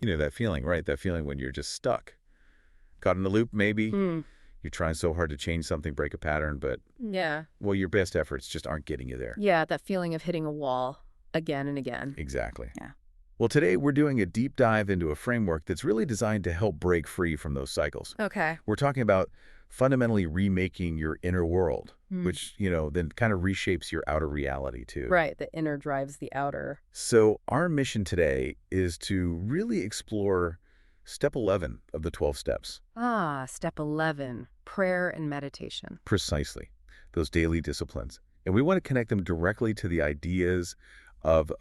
You know that feeling, right? That feeling when you're just stuck. Caught in a loop, maybe. Hmm. You're trying so hard to change something, break a pattern, but, Yeah. well, your best efforts just aren't getting you there. Yeah, that feeling of hitting a wall again and again. Exactly. Yeah. Well, today we're doing a deep dive into a framework that's really designed to help break free from those cycles. Okay. We're talking about fundamentally remaking your inner world, Hmm. which, then kind of reshapes your outer reality too. Right, the inner drives the outer. So our mission today is to really explore step 11 of the 12 steps. Ah, step 11, prayer and meditation. Precisely, those daily disciplines. And we want to connect them directly to the ideas of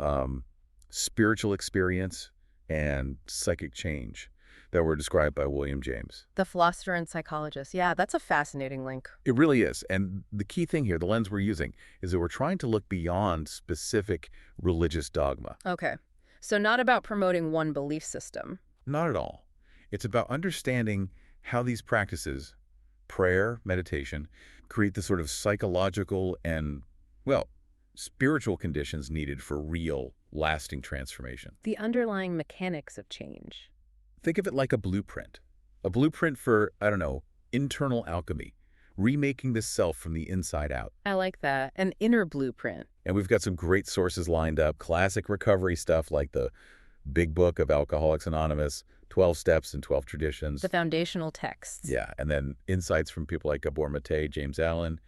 spiritual experience and psychic change that were described by William James. The philosopher and psychologist. Yeah, that's a fascinating link. It really is. And the key thing here, the lens we're using, is that we're trying to look beyond specific religious dogma. Okay. So not about promoting one belief system. Not at all. It's about understanding how these practices, prayer, meditation, create the sort of psychological and, well, spiritual conditions needed for real, lasting transformation. The underlying mechanics of change. Think of it like a blueprint. A blueprint for, I don't know, internal alchemy, remaking the self from the inside out. I like that. An inner blueprint. And we've got some great sources lined up, classic recovery stuff like the Big Book of Alcoholics Anonymous, 12 Steps and 12 Traditions. The foundational texts. Yeah, and then insights from people like Gabor Mate, James Allen,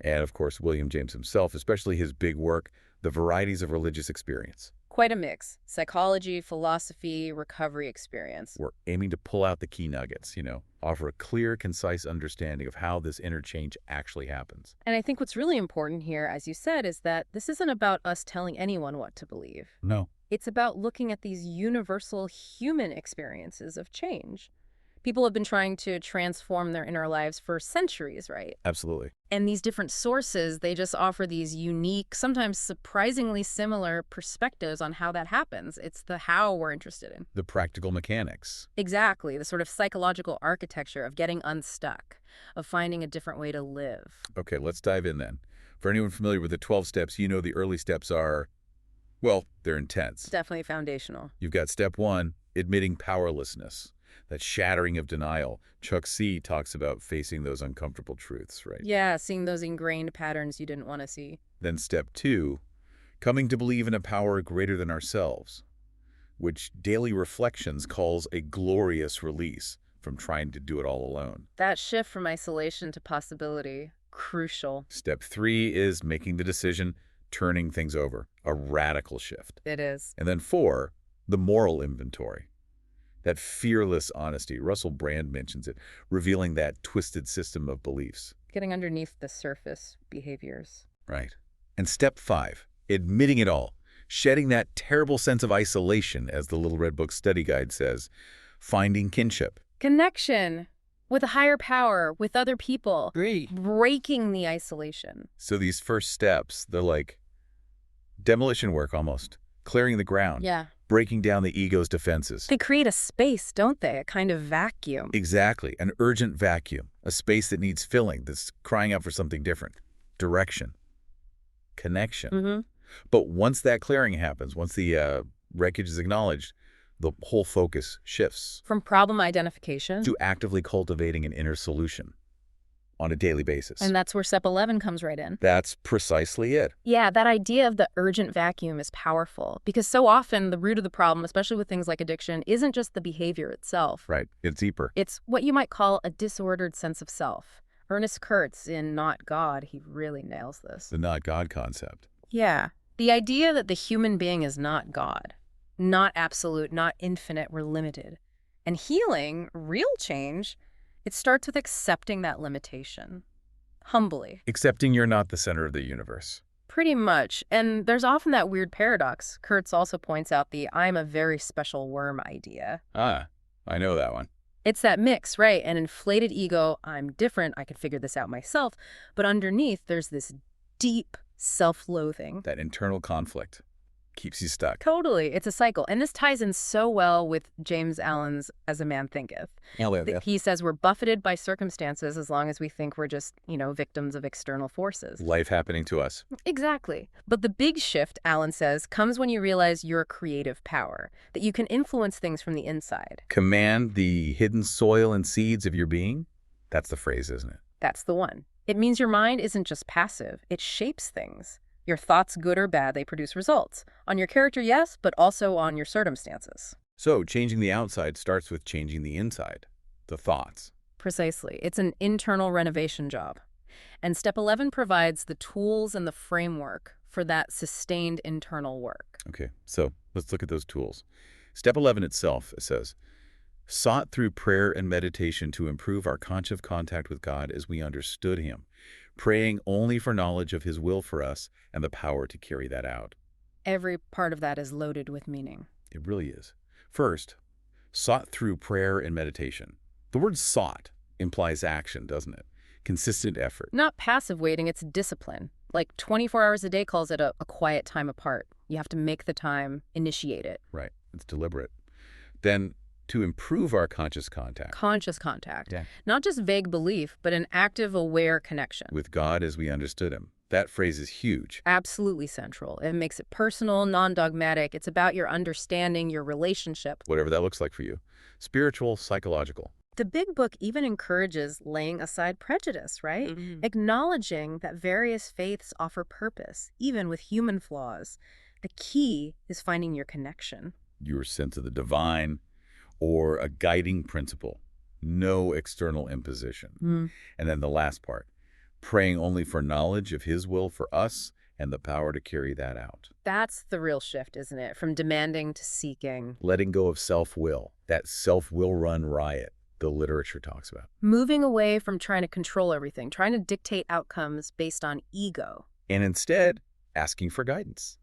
and of course William James himself, especially his big work, The Varieties of Religious Experience. Quite a mix. Psychology, philosophy, recovery experience. We're aiming to pull out the key nuggets, offer a clear, concise understanding of how this interchange actually happens. And I think what's really important here, as you said, is that this isn't about us telling anyone what to believe. No. It's about looking at these universal human experiences of change. People have been trying to transform their inner lives for centuries, right? Absolutely. And these different sources, they just offer these unique, sometimes surprisingly similar perspectives on how that happens. It's the how we're interested in. The practical mechanics. Exactly, the sort of psychological architecture of getting unstuck, of finding a different way to live. Okay, let's dive in then. For anyone familiar with the 12 steps, the early steps are, well, they're intense. Definitely foundational. You've got step 1, admitting powerlessness. That shattering of denial. Chuck C. talks about facing those uncomfortable truths, right? Yeah, seeing those ingrained patterns you didn't want to see. Then step 2, coming to believe in a power greater than ourselves, which Daily Reflections calls a glorious release from trying to do it all alone. That shift from isolation to possibility, crucial. Step 3 is making the decision, turning things over, a radical shift. It is. And then 4, the moral inventory. That fearless honesty, Russell Brand mentions it, revealing that twisted system of beliefs. Getting underneath the surface behaviors. Right. And step 5, admitting it all, shedding that terrible sense of isolation, as the Little Red Book study guide says, finding kinship. Connection with a higher power, with other people. Great. Breaking the isolation. So these first steps, they're like demolition work almost, clearing the ground. Yeah. Breaking down the ego's defenses. They create a space, don't they? A kind of vacuum. Exactly. An urgent vacuum. A space that needs filling, that's crying out for something different. Direction. Connection. Mm-hmm. But once that clearing happens, once the wreckage is acknowledged, the whole focus shifts From problem identification. to actively cultivating an inner solution on a daily basis. And that's where step 11 comes right in. That's precisely it. Yeah, that idea of the urgent vacuum is powerful because so often the root of the problem, especially with things like addiction, isn't just the behavior itself. Right. It's deeper. It's what you might call a disordered sense of self. Ernest Kurtz in Not God, he really nails this. The not God concept. Yeah, the idea that the human being is not God, not absolute, not infinite, we're limited. And healing, real change, it starts with accepting that limitation. Humbly. Accepting you're not the center of the universe. Pretty much. And there's often that weird paradox. Kurtz also points out the I'm a very special worm idea. Ah, I know that one. It's that mix, right? An inflated ego, I'm different, I can figure this out myself. But underneath, there's this deep self-loathing. That internal conflict. Keeps you stuck. Totally. It's a cycle. And this ties in so well with James Allen's As a Man Thinketh. He says we're buffeted by circumstances as long as we think we're just, victims of external forces. Life happening to us. Exactly. But the big shift, Allen says, comes when you realize you're a creative power, that you can influence things from the inside. Command the hidden soil and seeds of your being? That's the phrase, isn't it? That's the one. It means your mind isn't just passive. It shapes things. Your thoughts, good or bad, they produce results. On your character, yes, but also on your circumstances. So changing the outside starts with changing the inside, the thoughts. Precisely. It's an internal renovation job. And step 11 provides the tools and the framework for that sustained internal work. Okay, so let's look at those tools. Step 11 itself, it says, sought through prayer and meditation to improve our conscious contact with God as we understood him, praying only for knowledge of his will for us and the power to carry that out. Every part of that is loaded with meaning. It really is. First, sought through prayer and meditation. The word sought implies action, doesn't it? Consistent effort. Not passive waiting, it's discipline. Like 24 hours a day calls it a quiet time apart. You have to make the time, initiate it. Right. It's deliberate. Then, to improve our conscious contact. Conscious contact. Yeah. Not just vague belief, but an active, aware connection. With God as we understood him. That phrase is huge. Absolutely central. It makes it personal, non-dogmatic. It's about your understanding, your relationship. Whatever that looks like for you. Spiritual, psychological. The big book even encourages laying aside prejudice, right? Mm-hmm. Acknowledging that various faiths offer purpose, even with human flaws. The key is finding your connection. Your sense of the divine, or a guiding principle. No external imposition. And then the last part, praying only for knowledge of his will for us and the power to carry that out. That's the real shift, isn't it? From demanding to seeking. Letting go of self-will, that self-will run riot the literature talks about. Moving away from trying to control everything, trying to dictate outcomes based on ego. And instead, asking for guidance.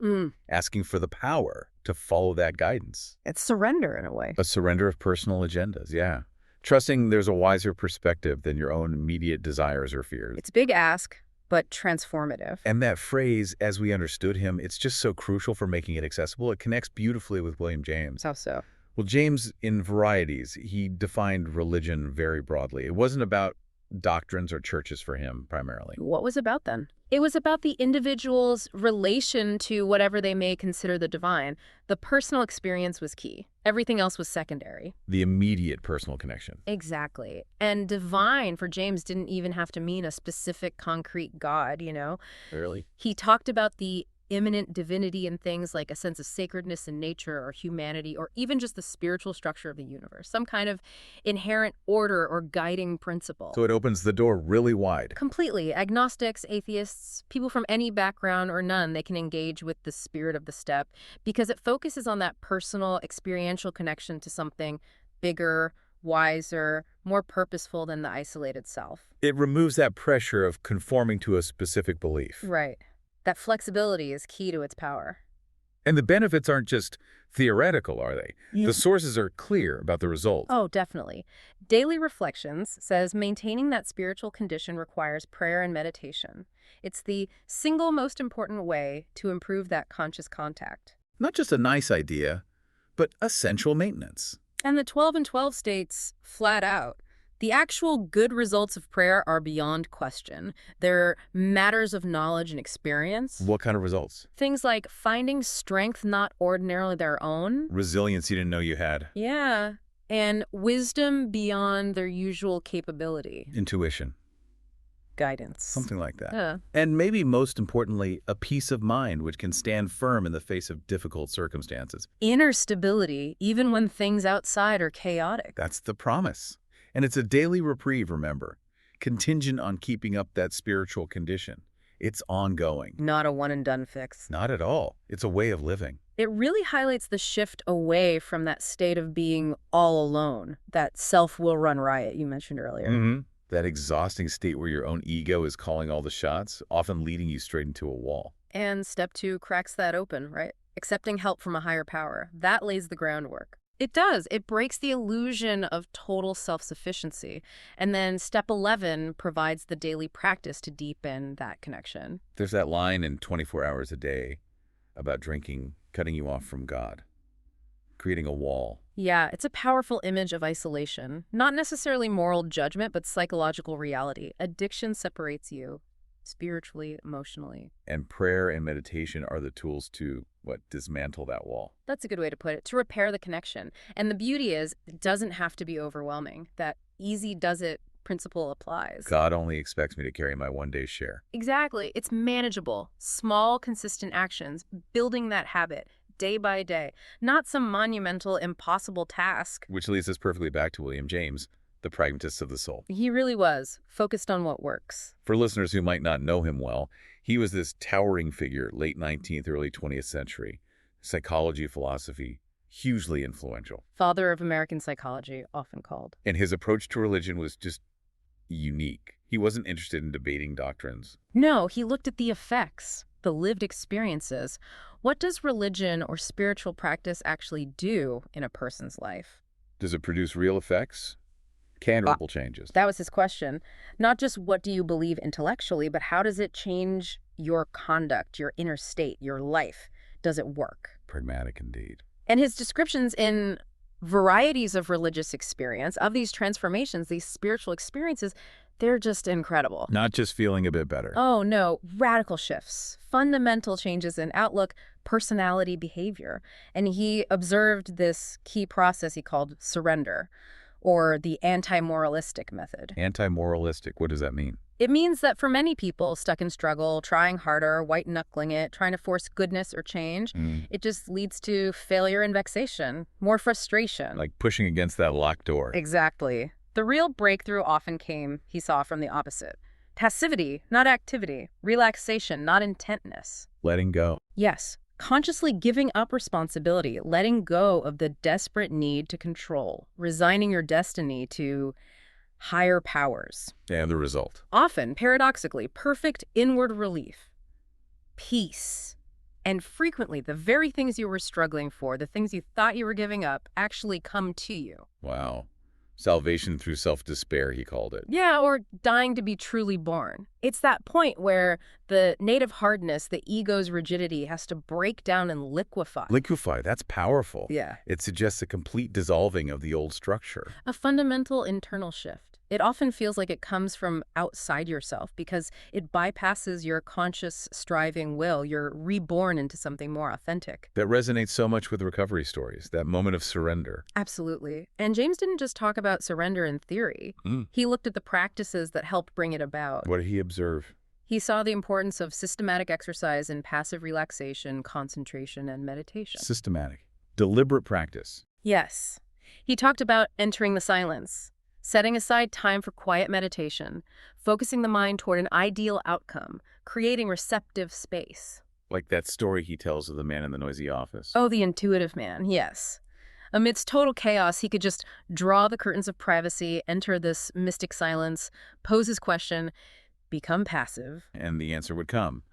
Asking for the power to follow that guidance. It's surrender in a way. A surrender of personal agendas, yeah. Trusting there's a wiser perspective than your own immediate desires or fears. It's a big ask, but transformative. And that phrase, as we understood him, it's just so crucial for making it accessible. It connects beautifully with William James. How so? Well, James, in Varieties, he defined religion very broadly. It wasn't about doctrines or churches for him, primarily. What was it about then? It was about the individual's relation to whatever they may consider the divine. The personal experience was key. Everything else was secondary. The immediate personal connection. Exactly. And divine for James didn't even have to mean a specific concrete God, Really? He talked about the immanent divinity in things like a sense of sacredness in nature or humanity, or even just the spiritual structure of the universe, some kind of inherent order or guiding principle. So it opens the door really wide. Completely. Agnostics, atheists, people from any background or none, they can engage with the spirit of the step because it focuses on that personal, experiential connection to something bigger, wiser, more purposeful than the isolated self. It removes that pressure of conforming to a specific belief. Right. That flexibility is key to its power. And the benefits aren't just theoretical, are they? Yeah. The sources are clear about the results. Oh, definitely. Daily Reflections says maintaining that spiritual condition requires prayer and meditation. It's the single most important way to improve that conscious contact. Not just a nice idea, but essential maintenance. And the 12 and 12 states flat out, the actual good results of prayer are beyond question. They're matters of knowledge and experience. What kind of results? Things like finding strength not ordinarily their own. Resilience you didn't know you had. Yeah. And wisdom beyond their usual capability. Intuition. Guidance. Something like that. Yeah. And maybe most importantly, a peace of mind which can stand firm in the face of difficult circumstances. Inner stability, even when things outside are chaotic. That's the promise. And it's a daily reprieve, remember, contingent on keeping up that spiritual condition. It's ongoing. Not a one-and-done fix. Not at all. It's a way of living. It really highlights the shift away from that state of being all alone, that self-will run riot you mentioned earlier. That exhausting state where your own ego is calling all the shots, often leading you straight into a wall. And step 2 cracks that open, right? Accepting help from a higher power. That lays the groundwork. It does. It breaks the illusion of total self-sufficiency. And then step 11 provides the daily practice to deepen that connection. There's that line in 24 Hours a Day about drinking cutting you off from God, creating a wall. Yeah, it's a powerful image of isolation. Not necessarily moral judgment, but psychological reality. Addiction separates you spiritually, emotionally. And prayer and meditation are the tools to, what, dismantle that wall. That's a good way to put it, to repair the connection. And the beauty is, it doesn't have to be overwhelming. That easy does it principle applies. God only expects me to carry my one day's share. Exactly. It's manageable. Small, consistent actions, building that habit day by day, not some monumental, impossible task. Which leads us perfectly back to William James, the pragmatist of the soul. He really was focused on what works. For listeners who might not know him well, he was this towering figure, late 19th, early 20th century. Psychology, philosophy, hugely influential. Father of American psychology, often called. And his approach to religion was just unique. He wasn't interested in debating doctrines. No, he looked at the effects, the lived experiences. What does religion or spiritual practice actually do in a person's life? Does it produce real effects? Tangible changes. That was his question. Not just what do you believe intellectually, but how does it change your conduct, your inner state, your life? Does it work? Pragmatic indeed. And his descriptions in varieties of religious experience, of these transformations, these spiritual experiences, they're just incredible. Not just feeling a bit better. Oh, no. Radical shifts, fundamental changes in outlook, personality, behavior. And he observed this key process he called surrender, or the anti-moralistic method. Anti-moralistic, what does that mean? It means that for many people stuck in struggle, trying harder, white-knuckling it, trying to force goodness or change, it just leads to failure and vexation, more frustration. Like pushing against that locked door. Exactly. The real breakthrough often came, he saw, from the opposite. Passivity, not activity. Relaxation, not intentness. Letting go. Yes. Consciously giving up responsibility, letting go of the desperate need to control, resigning your destiny to higher powers. And the result. Often, paradoxically, perfect inward relief, peace, and frequently the very things you were struggling for, the things you thought you were giving up, actually come to you. Wow. Salvation through self-despair, he called it. Yeah, or dying to be truly born. It's that point where the native hardness, the ego's rigidity, has to break down and liquefy. Liquefy, that's powerful. Yeah. It suggests a complete dissolving of the old structure. A fundamental internal shift. It often feels like it comes from outside yourself because it bypasses your conscious, striving will. You're reborn into something more authentic. That resonates so much with recovery stories, that moment of surrender. Absolutely. And James didn't just talk about surrender in theory. He looked at the practices that helped bring it about. What did he observe? He saw the importance of systematic exercise and passive relaxation, concentration, and meditation. Systematic. Deliberate practice. Yes. He talked about entering the silence, setting aside time for quiet meditation, focusing the mind toward an ideal outcome, creating receptive space. Like that story he tells of the man in the noisy office. Oh, the intuitive man, yes. Amidst total chaos, he could just draw the curtains of privacy, enter this mystic silence, pose his question, become passive. And the answer would come.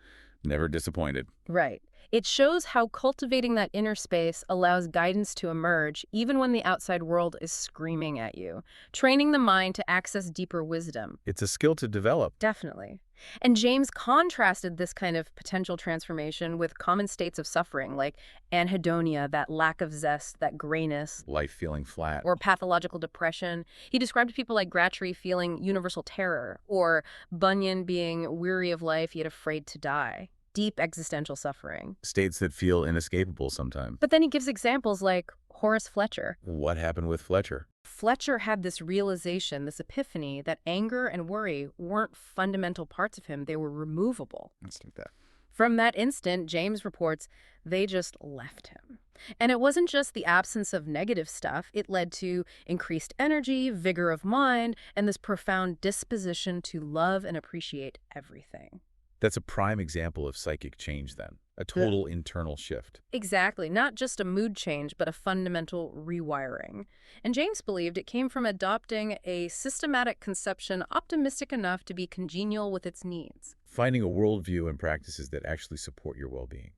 Never disappointed. Right. It shows how cultivating that inner space allows guidance to emerge even when the outside world is screaming at you, training the mind to access deeper wisdom. It's a skill to develop. Definitely. And James contrasted this kind of potential transformation with common states of suffering like anhedonia, that lack of zest, that grayness. Life feeling flat. Or pathological depression. He described people like Gratry feeling universal terror, or Bunyan being weary of life yet afraid to die. Deep existential suffering. States that feel inescapable sometimes. But then he gives examples like Horace Fletcher. What happened with Fletcher? Fletcher had this realization, this epiphany, that anger and worry weren't fundamental parts of him. They were removable. Let's take that. From that instant, James reports, they just left him. And it wasn't just the absence of negative stuff. It led to increased energy, vigor of mind, and this profound disposition to love and appreciate everything. That's a prime example of psychic change then. A total internal shift. Exactly. Not just a mood change, but a fundamental rewiring. And James believed it came from adopting a systematic conception optimistic enough to be congenial with its needs. Finding a worldview and practices that actually support your well-being.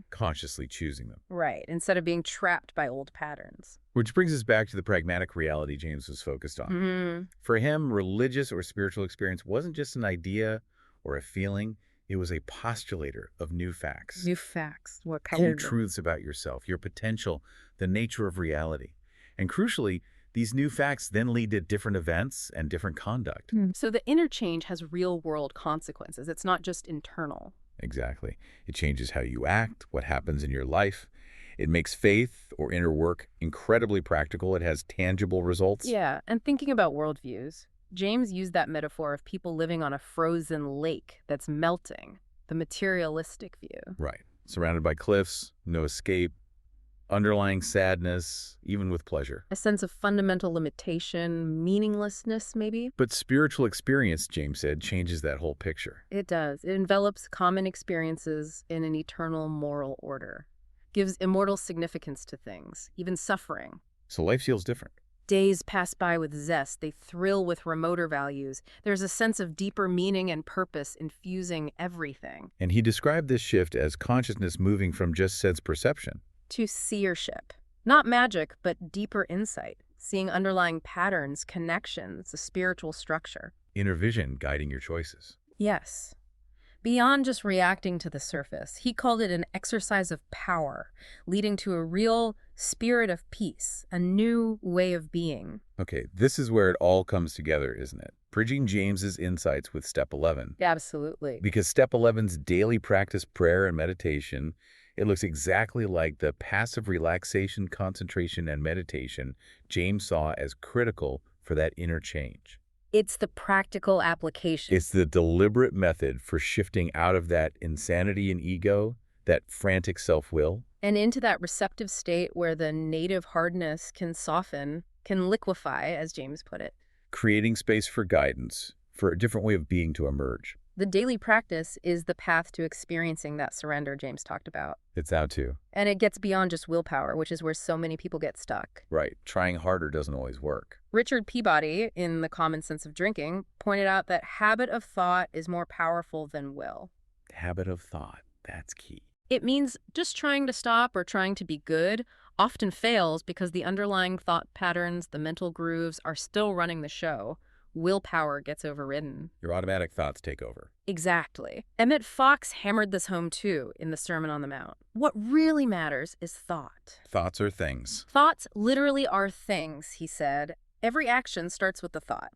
Consciously choosing them. Right, instead of being trapped by old patterns. Which brings us back to the pragmatic reality James was focused on. For him, religious or spiritual experience wasn't just an idea or a feeling. It was a postulator of new facts, New facts. What new kind? truths about yourself, your potential, the nature of reality. And crucially, these new facts then lead to different events and different conduct. So the interchange has real-world consequences. It's not just internal. Exactly. It changes how you act, what happens in your life. It makes faith or inner work incredibly practical. It has tangible results. Yeah, and thinking about worldviews, James used that metaphor of people living on a frozen lake that's melting, the materialistic view. Right. Surrounded by cliffs, no escape, underlying sadness, even with pleasure. A sense of fundamental limitation, meaninglessness, maybe? But spiritual experience, James said, changes that whole picture. It does. It envelops common experiences in an eternal moral order, gives immortal significance to things, even suffering. So life feels different. Days pass by with zest. They thrill with remoter values. There's a sense of deeper meaning and purpose infusing everything. And he described this shift as consciousness moving from just sense perception To seership. Not magic, but deeper insight, seeing underlying patterns, connections, a spiritual structure. inner vision guiding your choices. Yes. Beyond just reacting to the surface, he called it an exercise of power, leading to a real spirit of peace, a new way of being. Okay, this is where it all comes together, isn't it? Bridging James's insights with Step 11. Absolutely. Because Step 11's daily practice, prayer and meditation, it looks exactly like the passive relaxation, concentration, and meditation James saw as critical for that inner change. It's the practical application. It's the deliberate method for shifting out of that insanity and ego, that frantic self-will, And into that receptive state where the native hardness can soften, can liquefy, as James put it. creating space for guidance, for a different way of being to emerge. The daily practice is the path to experiencing that surrender James talked about. It's out to. And it gets beyond just willpower, which is where so many people get stuck. Right, trying harder doesn't always work. Richard Peabody, in The Common Sense of Drinking, pointed out that habit of thought is more powerful than will. Habit of thought, that's key. It means just trying to stop or trying to be good often fails because the underlying thought patterns, the mental grooves, are still running the show. Willpower gets overridden. Your automatic thoughts take over. Exactly. Emmett Fox hammered this home too in the Sermon on the Mount. What really matters is thought. Thoughts are things. Thoughts literally are things, he said. Every action starts with the thought.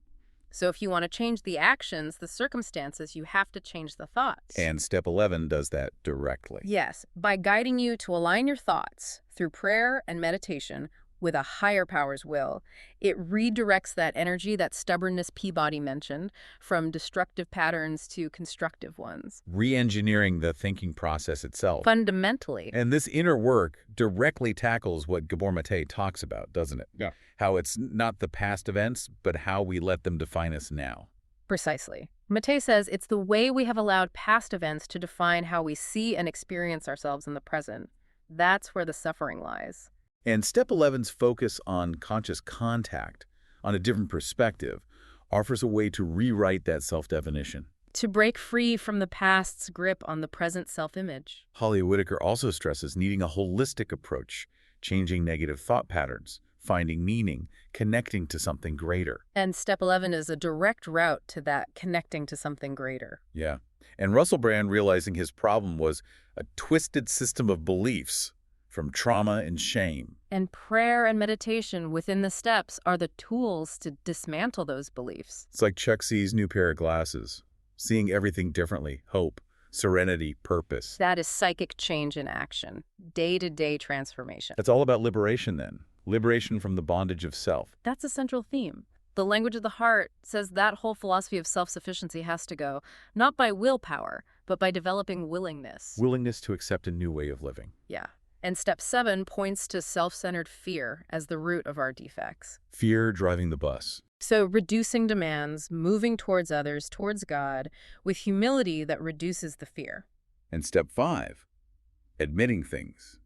So if you want to change the actions, the circumstances, you have to change the thoughts. And Step 11 does that directly. Yes, by guiding you to align your thoughts through prayer and meditation with a higher power's will, it redirects that energy, that stubbornness Peabody mentioned, from destructive patterns to constructive ones. Re-engineering the thinking process itself. Fundamentally. And this inner work directly tackles what Gabor Mate talks about, doesn't it? Yeah. How it's not the past events, but how we let them define us now. Precisely. Mate says it's the way we have allowed past events to define how we see and experience ourselves in the present. That's where the suffering lies. And Step 11's focus on conscious contact, on a different perspective, offers a way to rewrite that self-definition. To break free from the past's grip on the present self-image. Holly Whitaker also stresses needing a holistic approach, changing negative thought patterns, finding meaning, connecting to something greater. And Step 11 is a direct route to that connecting to something greater. Yeah. And Russell Brand realizing his problem was a twisted system of beliefs from trauma and shame. And prayer and meditation within the steps are the tools to dismantle those beliefs. It's like Chuck C's new pair of glasses, seeing everything differently, hope, serenity, purpose. That is psychic change in action, day-to-day transformation. That's all about liberation then, liberation from the bondage of self. That's a central theme. The language of the heart says that whole philosophy of self-sufficiency has to go, not by willpower, but by developing willingness. Willingness to accept a new way of living. Yeah. And Step 7 points to self-centered fear as the root of our defects. Fear driving the bus. So reducing demands, moving towards others, towards God, with humility that reduces the fear. And Step 5, admitting things,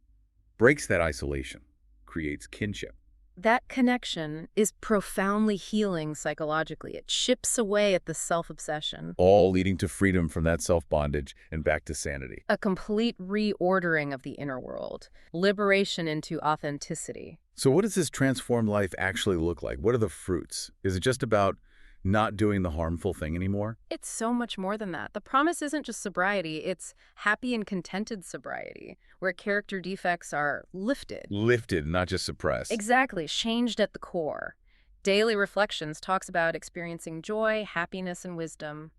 breaks that isolation, creates kinship. That connection is profoundly healing psychologically. It chips away at the self-obsession. All leading to freedom from that self-bondage and back to sanity. A complete reordering of the inner world. Liberation into authenticity. So what does this transformed life actually look like? What are the fruits? Is it just about Not doing the harmful thing anymore? It's so much more than that. The promise isn't just sobriety, it's happy and contented sobriety, where character defects are lifted. Lifted, not just suppressed. Exactly, changed at the core. Daily Reflections talks about experiencing joy, happiness, and wisdom,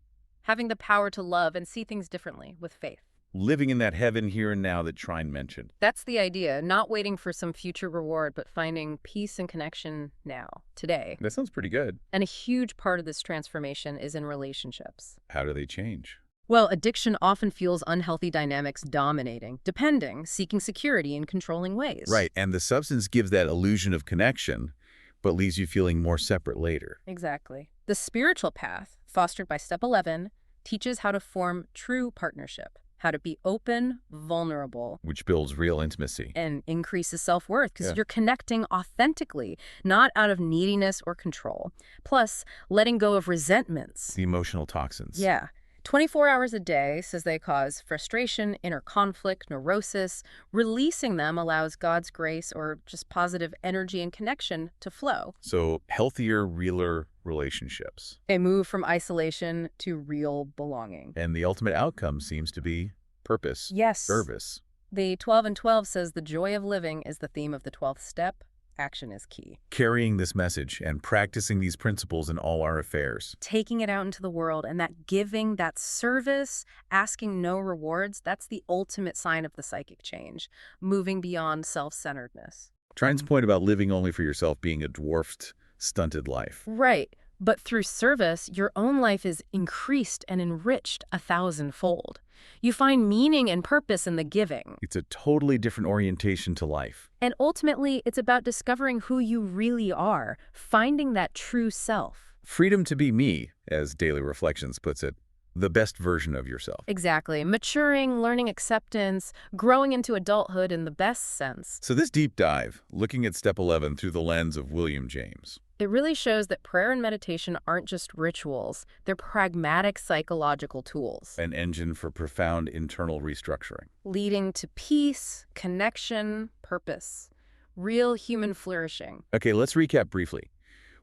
having the power to love and see things differently with faith. Living in that heaven here and now that Trine mentioned. That's the idea, not waiting for some future reward, but finding peace and connection now, today. That sounds pretty good. And a huge part of this transformation is in relationships. How do they change? Well, addiction often feels unhealthy dynamics dominating, depending, seeking security in controlling ways. Right, and the substance gives that illusion of connection, but leaves you feeling more separate later. Exactly. The spiritual path, fostered by Step 11, teaches how to form true partnership, how to be open, vulnerable, Which builds real intimacy. and increases self-worth because Yeah. you're connecting authentically, not out of neediness or control. Plus, letting go of resentments. The emotional toxins. Yeah. 24 hours a day says they cause frustration, inner conflict, neurosis. Releasing them allows God's grace or just positive energy and connection to flow. So healthier, realer relationships. A move from isolation to real belonging. And the ultimate outcome seems to be purpose. Yes. Service. The 12 and 12 says the joy of living is the theme of the 12th step. Action is key. Carrying this message and practicing these principles in all our affairs. Taking it out into the world and that giving, that service, asking no rewards, that's the ultimate sign of the psychic change, moving beyond self-centeredness. Trine's point about living only for yourself being a dwarfed, stunted life. Right. But through service, your own life is increased and enriched 1,000-fold. You find meaning and purpose in the giving. It's a totally different orientation to life. And ultimately, it's about discovering who you really are, finding that true self. Freedom to be me, as Daily Reflections puts it, the best version of yourself. Exactly. Maturing, learning acceptance, growing into adulthood in the best sense. So this deep dive, looking at Step 11 through the lens of William James. It really shows that prayer and meditation aren't just rituals. They're pragmatic psychological tools, An engine for profound internal restructuring. leading to peace, connection, purpose, real human flourishing. Okay, let's recap briefly.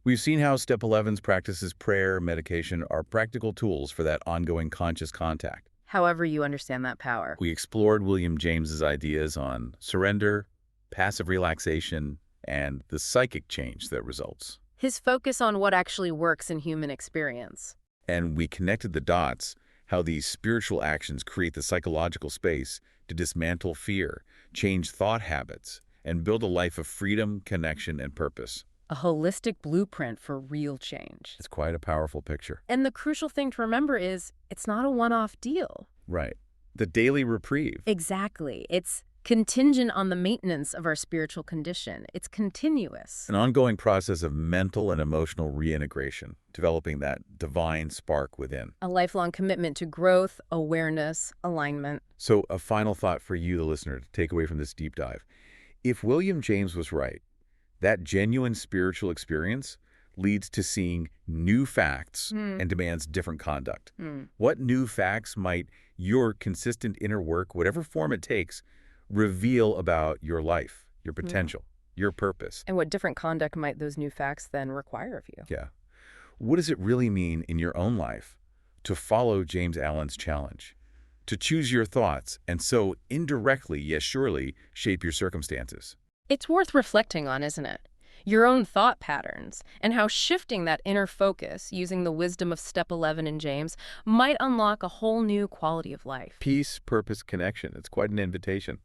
We've seen how Step 11's practices, prayer, medication, are practical tools for that ongoing conscious contact. However you understand that power. We explored William James's ideas on surrender, passive relaxation, and the psychic change that results. His focus on what actually works in human experience. And we connected the dots, how these spiritual actions create the psychological space to dismantle fear, change thought habits, and build a life of freedom, connection, and purpose. A holistic blueprint for real change. It's quite a powerful picture. And the crucial thing to remember is it's not a one-off deal. Right. The daily reprieve. Exactly. It's contingent on the maintenance of our spiritual condition. It's continuous. An ongoing process of mental and emotional reintegration, developing that divine spark within. A lifelong commitment to growth, awareness, alignment. So a final thought for you, the listener, to take away from this deep dive. If William James was right, that genuine spiritual experience leads to seeing new facts and demands different conduct. What new facts might your consistent inner work, whatever form it takes, reveal about your life, your potential, your purpose? And what different conduct might those new facts then require of you? Yeah. What does it really mean in your own life to follow James Allen's challenge, to choose your thoughts, and so indirectly, yes, surely, shape your circumstances? It's worth reflecting on, isn't it? Your own thought patterns and how shifting that inner focus using the wisdom of Step 11 in James might unlock a whole new quality of life. Peace, purpose, connection. It's quite an invitation.